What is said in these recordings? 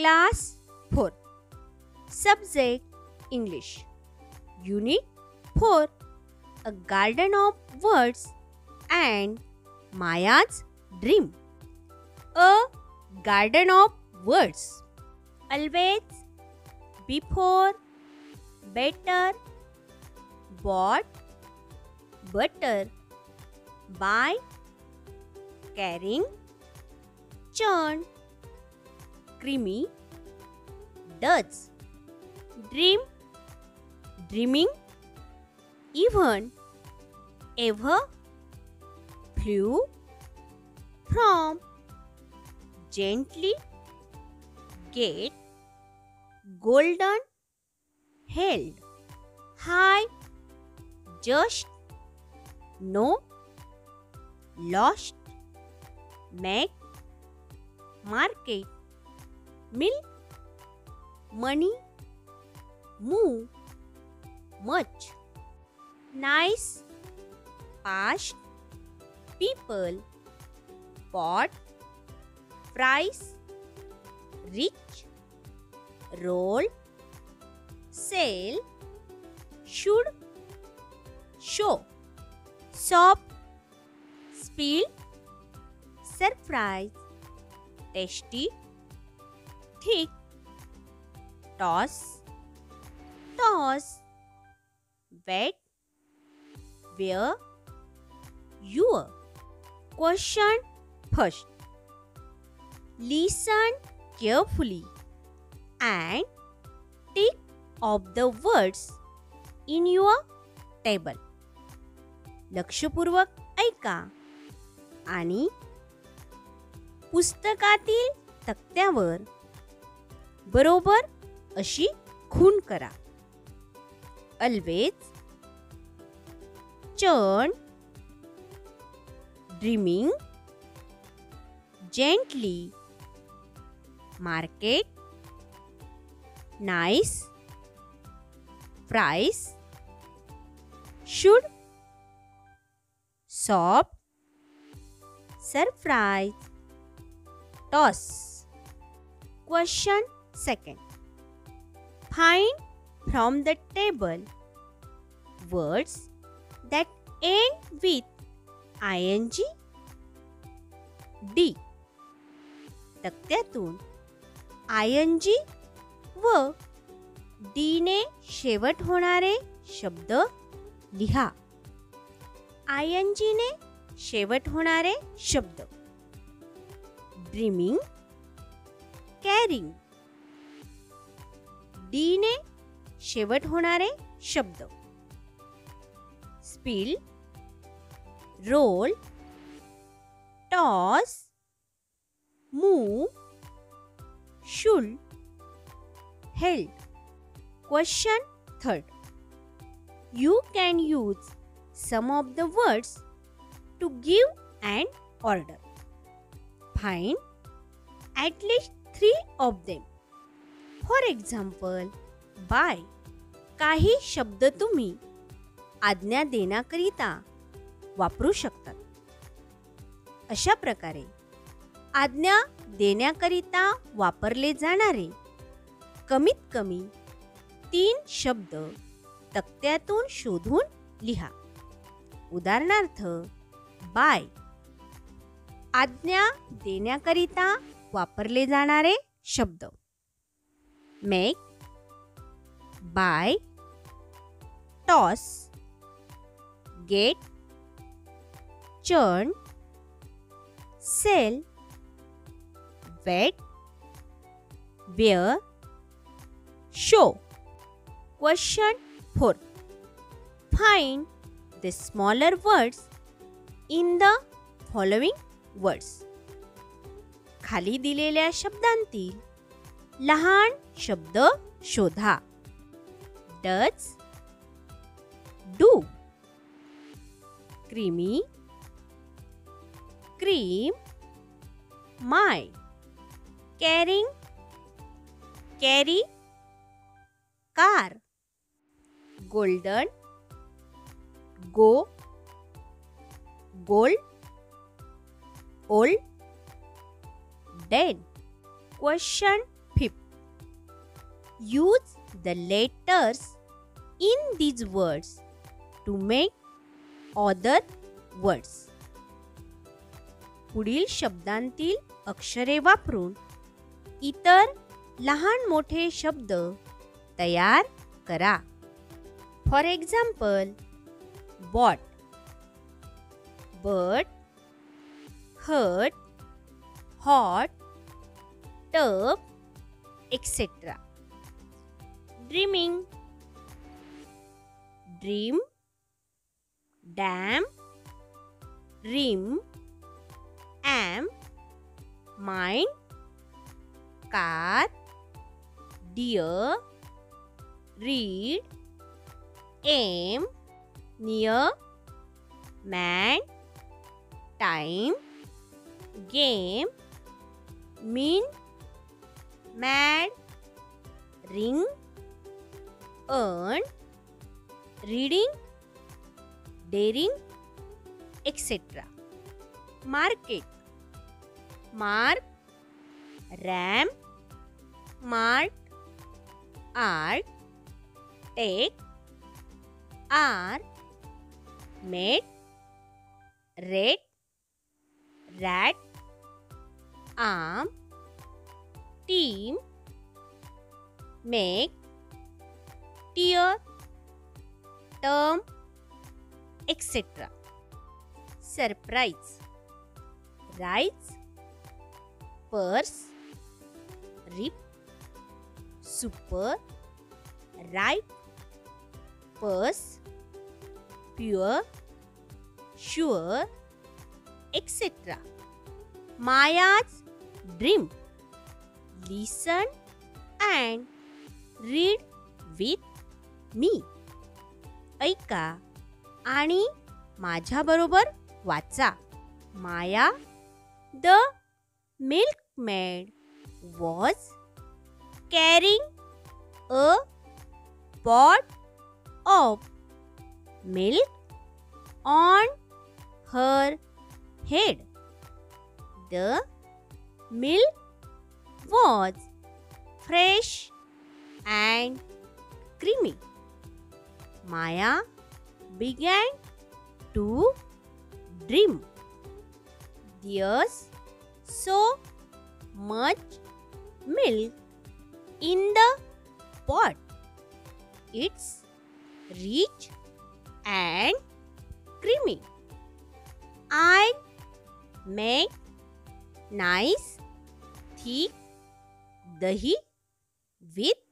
Class 4. Subject English. Unit 4. A Garden of Words and Maya's Dream. A garden of words. Always, before, better, bought, butter, buy, caring, churn, creamy, does, dream, dreaming, even, ever, flew, from, gently, get, golden, held, high, just, no, lost, make, market, milk, money, move, much, nice, past, people, pot, price, rich, roll, sell, should, show, shop, spill, surprise, tasty, thick, toss, wet, where, your. Question first. Listen carefully and tick off the words in your table. लक्षपूर्वक ऐका आणि पुस्तकातील तक्त्यावर बरोबर अशी खूण करा. Always, churn, dreaming, gently, market, nice, price, should, soft, surprise, toss. Question second. Find from the table words that end with ing. D. तक्त्यातून ing व d ने शेवट होणारे शब्द लिहा. ing ने शेवट होणारे शब्द. Dreaming, carrying. d ने शेवट होणारे शब्द. Spill, roll, toss, move, should, held. Question third. You can use some of the words to give an order. Find at least 3 of them. For example, by. काही शब्द तुम्ही आज्ञा देण्याकरिता वापरू शकतात. अशा प्रकारे आज्ञा देण्याकरिता वापरले जाणारे कमीत कमी 3 शब्द तक्त्यातून शोधून लिहा. उदाहरणार्थ, बाय. आज्ञा देण्याकरिता वापरले जाणारे शब्द. Make, buy, toss, get, churn, sell, wait, wear, show. Question 4. Find the smaller words in the following words. खाली दिलेल्या शब्दांतील लहान शब्द शोधा. Does, do, creamy, cream, my, caring, carry, car, golden, go, gold, old, dead. Question 5. Use the letters in these words to make other words. पुढील शब्दांतील अक्षरे वापरून इतर लहान मोठे शब्द तयार करा. For example, bot, but, hurt, hot, tub, etc. Dreaming, dream, dam, rim, am, mind, car, dear, read, aim, near, man, time, game, mean, mad, ring, earn, reading, daring, etc. Market, mark, ram, mart, art, take, are, made, red, rat, arm, team, make, tear, term, etc. Surprise, rice, purse, rip, super, ripe, purse, pure, sure, etc. Maya's dream. Listen and read with me. ऐका आणि माझ्याबरोबर वाचा. Maya, the milkmaid, was carrying a pot of milk on her head. The milk was fresh and creamy. Maya began to dream. There's so much milk in the pot. It's rich and creamy. I make nice thick dahi with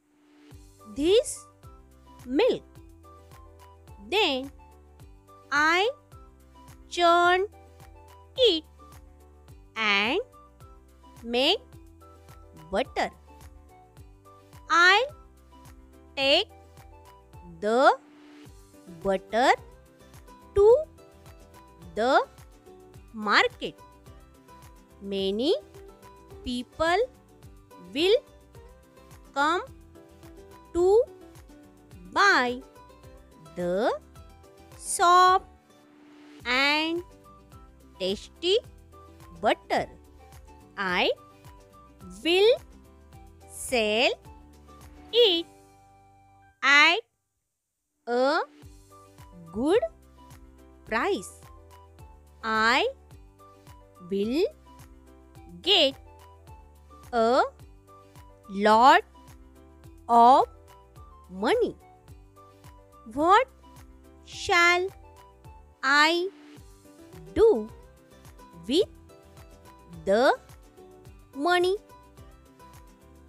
this milk. Then I churn it and make butter. I take the butter to the market. Many people will come to buy the soft and tasty butter. I will sell it at a good price. I will get a lot of money. What shall I do with the money?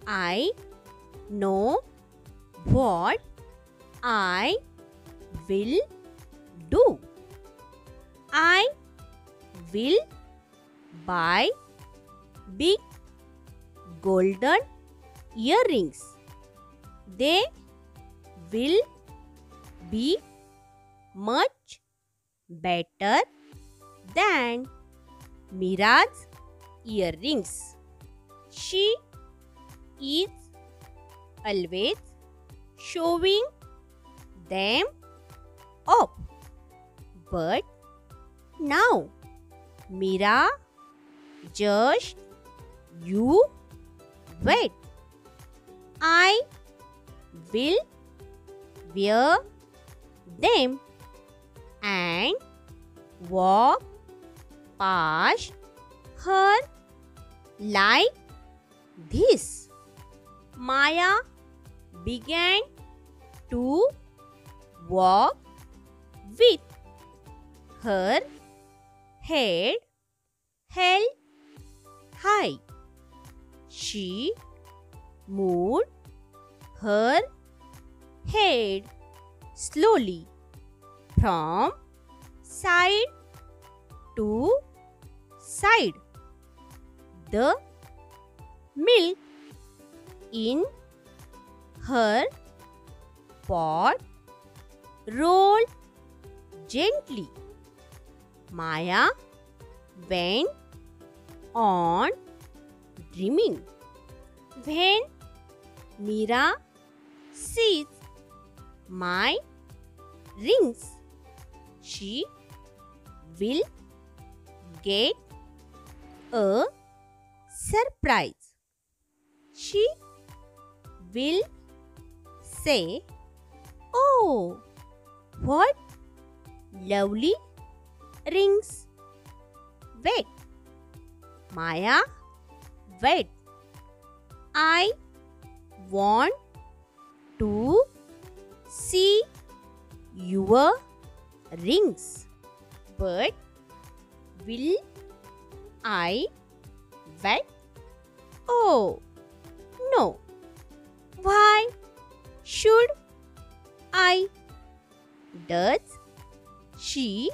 I know what I will do. I will buy big golden earrings. They will be much better than Mira's earrings. She is always showing them off. But now, Mira, just you wait. I will wear them and walk past her like this. Maya began to walk with her head held high. She moved her head slowly from side to side. The milk in her pot rolled gently. Maya went on dreaming. When Mira sees my rings, she will get a surprise. She will say, "Oh, what lovely rings!" Wait, Maya, wait. I want to see your rings. But will I wait? Oh, no. Why should I? Does she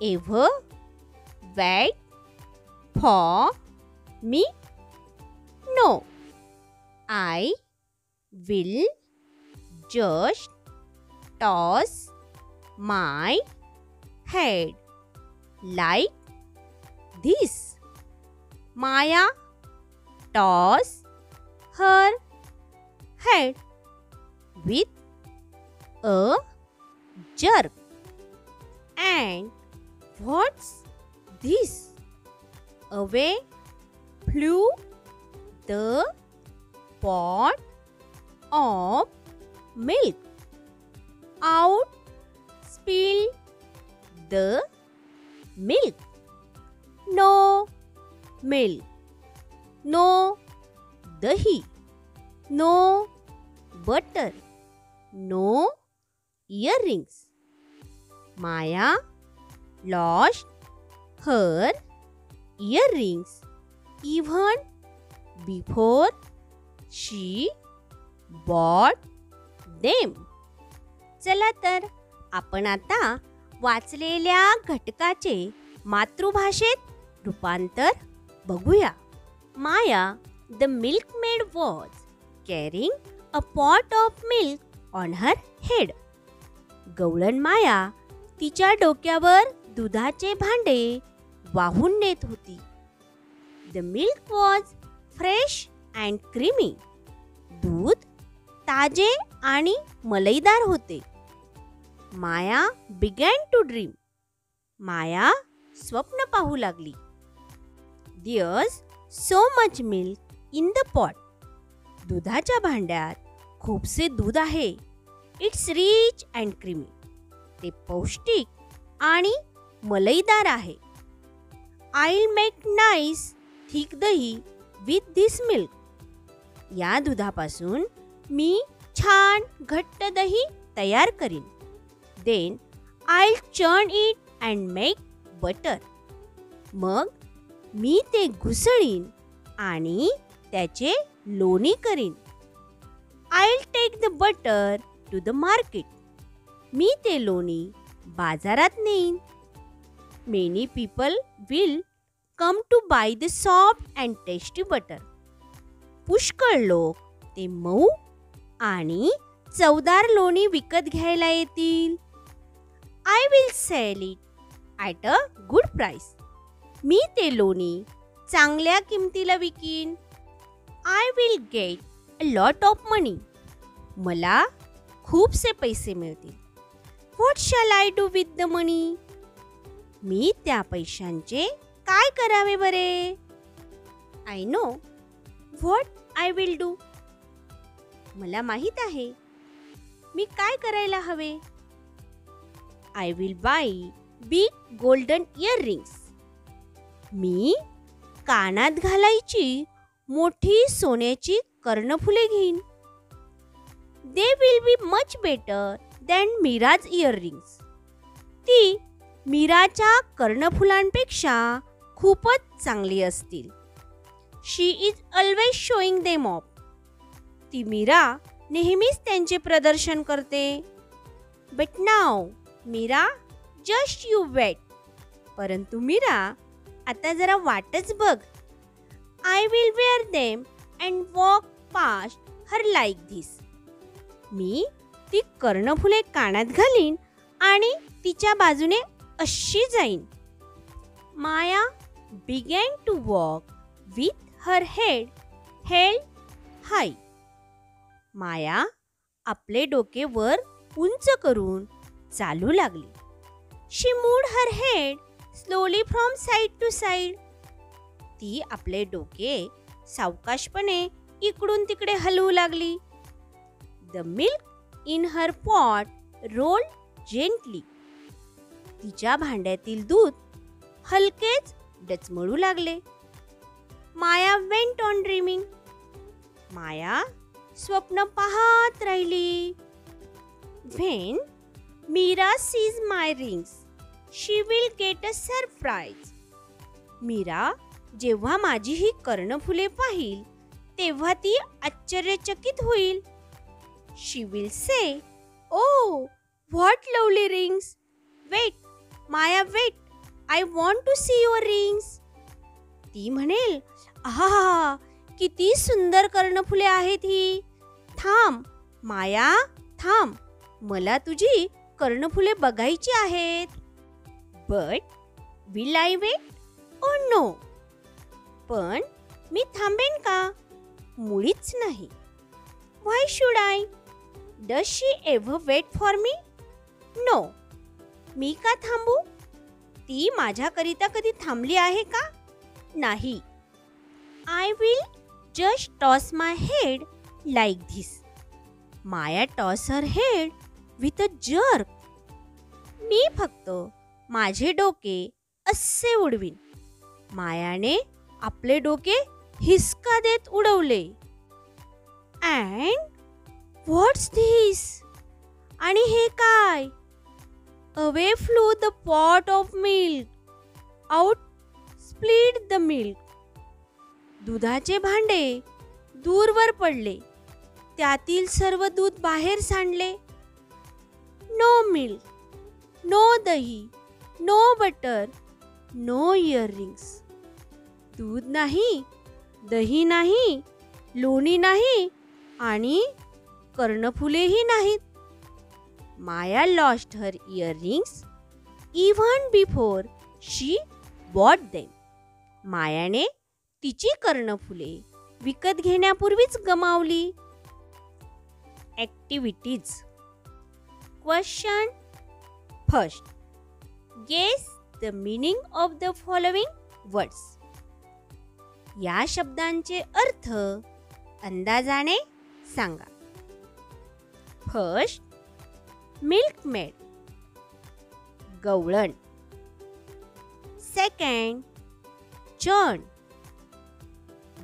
ever wait for me? No. I will just toss my head like this. Maya tossed her head with a jerk. And what's this? Away flew the pot of milk. Out spilled the milk. No milk, no dahi, no butter, no earrings. Maya lost her earrings even before she bought them. चला तर आपण आता वाचलेल्या घटकाचे मातृभाषेत रूपांतर बघूया. Maya, the milkmaid, was carrying a pot of milk on her head. गवळण माया तिच्या डोक्यावर दुधाचे भांडे वाहून नेत होती. The milk was fresh and creamy. दूध ताजे आणि मलईदार होते. माया began to dream. माया स्वप्न पाहू लागली. There's so much milk in the pot. दुधाच्या भांड्यात खूपसे दूध आहे. It's rich and creamy. ते पौष्टिक आणि मलईदार आहे. I'll make nice thick dahi with this milk. या दुधापासून मी छान घट्ट दही तयार करीन. Then I'll churn it and make butter. मग मी ते घुसळीन आणि त्याचे लोणी करीन. I'll take the butter to the market. मी ते लोणी बाजारात नेईन. Many people will come to buy the soft and tasty butter. पुष्कळ लोक ते मऊ आणि चवदार लोणी विकत घ्यायला येतील. I will sell it at a good price. मी ते लोणी चांगल्या किमतीला विकीन. I will get a lot of money. मला खूपसे पैसे मिळतील. What shall I do with the money? मी त्या पैशांचे काय करावे बरे? I know what I will do. मला माहित आहे मी काय करायला हवे. I will buy big golden earrings. मी कानात घालायची मोठी सोन्याची कर्णफुले घेईन. They will be much better than Meera's earrings. ती मीराच्या कर्णफुलांपेक्षा खूपच चांगली असतील. She is always showing them off. ती मीरा नेहमीच त्यांचे प्रदर्शन करते. But now Meera, just you wait. परंतु मीरा, आता जरा वाटच बघ. I will wear them and walk past her like this. मी ती कर्णफुले कानात घालीन आणि तिच्या बाजूने अशी जाईन. माया began to walk with her head held high. माया आपले डोके वर उंच करून चालू लागली. She moved her head slowly from side to side. ती आपले डोके सावकाशपणे इकडून तिकडे हलवू लागली. The milk in her pot rolled gently. तिच्या भांड्यातील दूध हलकेच डचमळू लागले. माया वेंट ऑन ड्रीमिंग. माया स्वप्न पाहत राहिली. When Mira sees my rings, she will get a surprise. Mira जेव्हा माझी ही कर्णफुले पाहिल तेव्हा ती आश्चर्यचकित होईल. She will say, "Oh, what lovely rings! Wait, Maya, wait. I want to see your rings." ती म्हणेल, आहा, किती सुंदर कर्णफुले आहेत ही. थांब माया, थांब, मला तुझी कर्णफुले बघायची आहेत. But will I wait oh no. पण मी थांबेन का? मुळीच नाही. Why should I? Does she ever wait for me? No. मी का थांबू? ती माझ्याकरिता कधी थांबली आहे का? नाही. I will just toss my head like this. Maya toss her head with a jerk. मी फक्त माझे डोके असे उडवीन. मायाने आपले डोके हिसका देत उडवले. And what's this? आणि हे काय? Away flew the pot of milk. Out spilled the milk. दुधाचे भांडे दूरवर पडले. त्यातील सर्व दूध बाहेर सांडले. नो मिल्क, नो दही, नो बटर, नो इयररिंग्स. दूध नाही, दही नाही, लोणी नाही आणि कर्णफुलेही नाहीत. Maya lost her earrings even before she bought them. मायाने तिची कर्णफुले विकत घेण्यापूर्वीच गमावली. Activities. Question first. Guess the meaning of the following words. या शब्दांचे अर्थ अंदाजाने सांगा. फर्स्ट, मिल्कमेड, गवळण. सेकंड, चण,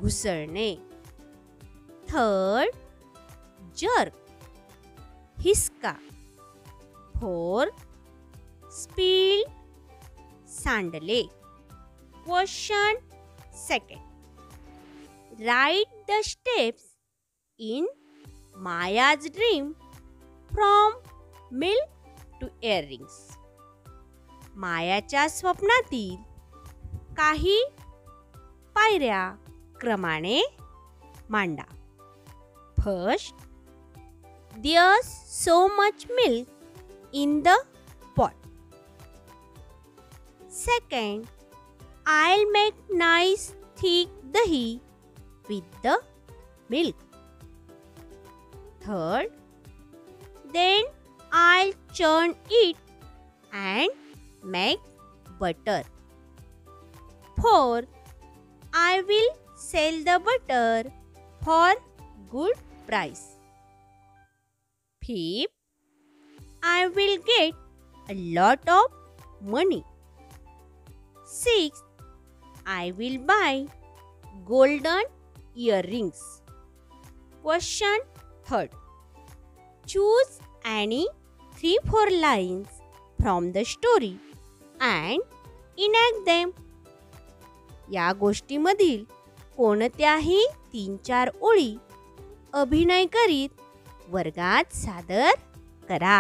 घुसळणे. थर्ड, जर्क, हिसका. फोर्थ, स्पील, सांडले. Question second. Write the steps in Maya's dream from milk to earrings. मायाच्या स्वप्नातील काही पायऱ्या क्रमाने मांडा. First, there's so much milk in the pot. Second, I'll make nice thick dahi with the milk. Third, then I'll churn it and make butter. Fourth, I will sell the butter for good price. Fifth, I will get a lot of money. Sixth, I will buy golden earrings. Question third. Choose any 3-4 lines from the story and enact them. या गोष्टीमधील कोणत्याही 3-4 ओळी अभिनय करीत वर्गात सादर करा.